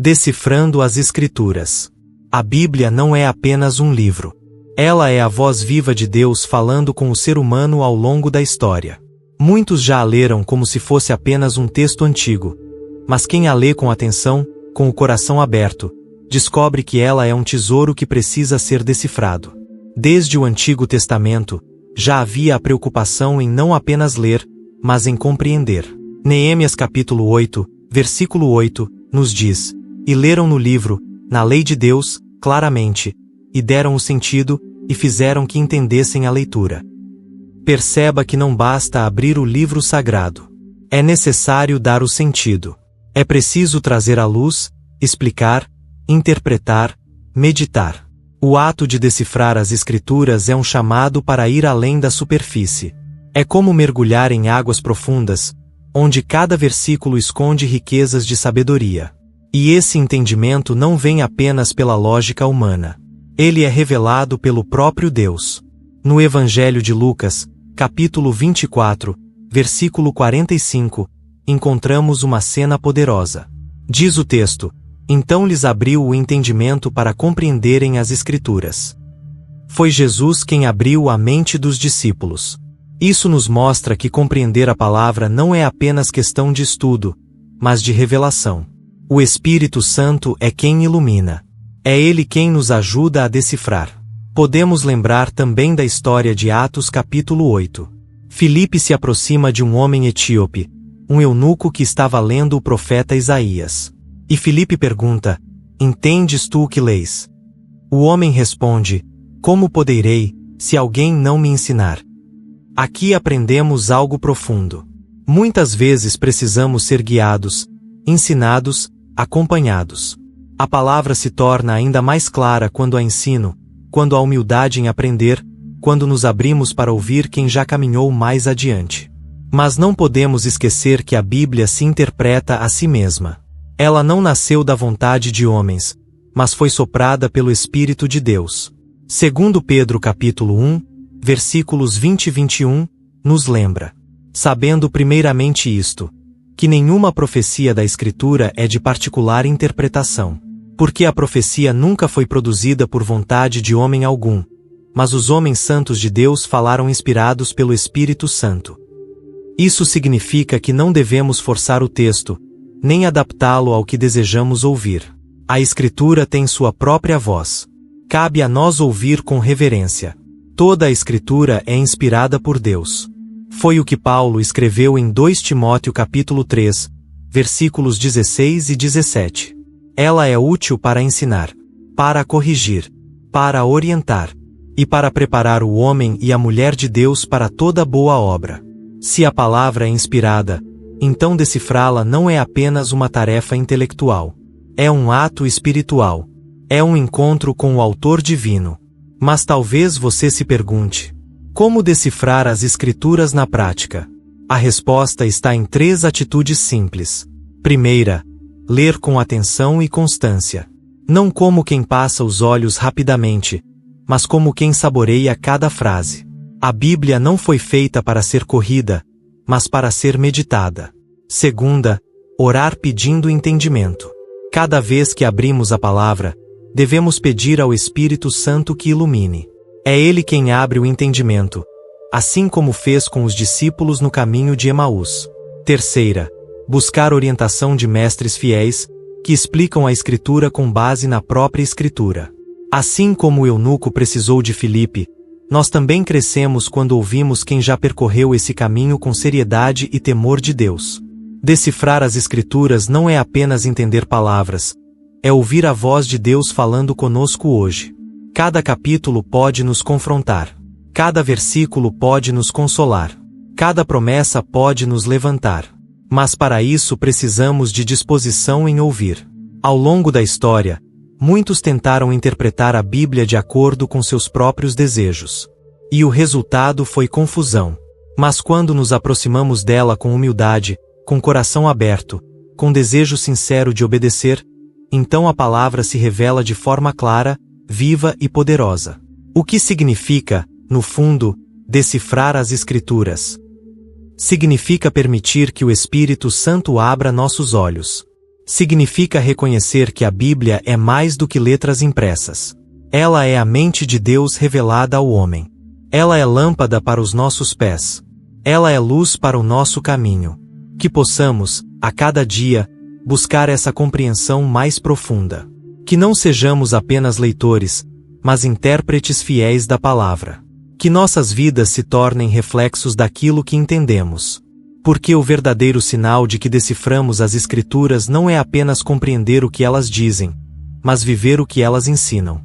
Decifrando as Escrituras. A Bíblia não é apenas um livro. Ela é a voz viva de Deus falando com o ser humano ao longo da história. Muitos já a leram como se fosse apenas um texto antigo. Mas quem a lê com atenção, com o coração aberto, descobre que ela é um tesouro que precisa ser decifrado. Desde o Antigo Testamento, já havia a preocupação em não apenas ler, mas em compreender. Neemias capítulo 8, versículo 8, nos diz: "E leram no livro, na lei de Deus, claramente, e deram o sentido, e fizeram que entendessem a leitura." Perceba que não basta abrir o livro sagrado. É necessário dar o sentido. É preciso trazer à luz, explicar, interpretar, meditar. O ato de decifrar as Escrituras é um chamado para ir além da superfície. É como mergulhar em águas profundas, onde cada versículo esconde riquezas de sabedoria. E esse entendimento não vem apenas pela lógica humana. Ele é revelado pelo próprio Deus. No Evangelho de Lucas, capítulo 24, versículo 45, encontramos uma cena poderosa. Diz o texto: "Então lhes abriu o entendimento para compreenderem as Escrituras." Foi Jesus quem abriu a mente dos discípulos. Isso nos mostra que compreender a palavra não é apenas questão de estudo, mas de revelação. O Espírito Santo é quem ilumina. É Ele quem nos ajuda a decifrar. Podemos lembrar também da história de Atos capítulo 8. Filipe se aproxima de um homem etíope, um eunuco que estava lendo o profeta Isaías. E Filipe pergunta: "Entendes tu o que lês?" O homem responde: "Como poderei, se alguém não me ensinar?" Aqui aprendemos algo profundo. Muitas vezes precisamos ser guiados, ensinados, acompanhados. A palavra se torna ainda mais clara quando a ensino, quando há humildade em aprender, quando nos abrimos para ouvir quem já caminhou mais adiante. Mas não podemos esquecer que a Bíblia se interpreta a si mesma. Ela não nasceu da vontade de homens, mas foi soprada pelo Espírito de Deus. Segundo Pedro capítulo 1, versículos 20 e 21, nos lembra: "Sabendo primeiramente isto, que nenhuma profecia da Escritura é de particular interpretação. Porque a profecia nunca foi produzida por vontade de homem algum, mas os homens santos de Deus falaram inspirados pelo Espírito Santo." Isso significa que não devemos forçar o texto, nem adaptá-lo ao que desejamos ouvir. A Escritura tem sua própria voz. Cabe a nós ouvir com reverência. Toda a Escritura é inspirada por Deus. Foi o que Paulo escreveu em 2 Timóteo capítulo 3, versículos 16 e 17. Ela é útil para ensinar, para corrigir, para orientar, e para preparar o homem e a mulher de Deus para toda boa obra. Se a palavra é inspirada, então decifrá-la não é apenas uma tarefa intelectual. É um ato espiritual. É um encontro com o Autor Divino. Mas talvez você se pergunte: como decifrar as Escrituras na prática? A resposta está em 3 atitudes simples. Primeira, ler com atenção e constância. Não como quem passa os olhos rapidamente, mas como quem saboreia cada frase. A Bíblia não foi feita para ser corrida, mas para ser meditada. Segunda, orar pedindo entendimento. Cada vez que abrimos a palavra, devemos pedir ao Espírito Santo que ilumine. É Ele quem abre o entendimento, assim como fez com os discípulos no caminho de Emaús. Terceira, buscar orientação de mestres fiéis, que explicam a Escritura com base na própria Escritura. Assim como o eunuco precisou de Filipe, nós também crescemos quando ouvimos quem já percorreu esse caminho com seriedade e temor de Deus. Decifrar as Escrituras não é apenas entender palavras, é ouvir a voz de Deus falando conosco hoje. Cada capítulo pode nos confrontar. Cada versículo pode nos consolar. Cada promessa pode nos levantar. Mas para isso precisamos de disposição em ouvir. Ao longo da história, muitos tentaram interpretar a Bíblia de acordo com seus próprios desejos. E o resultado foi confusão. Mas quando nos aproximamos dela com humildade, com coração aberto, com desejo sincero de obedecer, então a palavra se revela de forma clara, viva e poderosa. O que significa, no fundo, decifrar as Escrituras? Significa permitir que o Espírito Santo abra nossos olhos. Significa reconhecer que a Bíblia é mais do que letras impressas. Ela é a mente de Deus revelada ao homem. Ela é lâmpada para os nossos pés. Ela é luz para o nosso caminho. Que possamos, a cada dia, buscar essa compreensão mais profunda. Que não sejamos apenas leitores, mas intérpretes fiéis da palavra. Que nossas vidas se tornem reflexos daquilo que entendemos. Porque o verdadeiro sinal de que deciframos as Escrituras não é apenas compreender o que elas dizem, mas viver o que elas ensinam.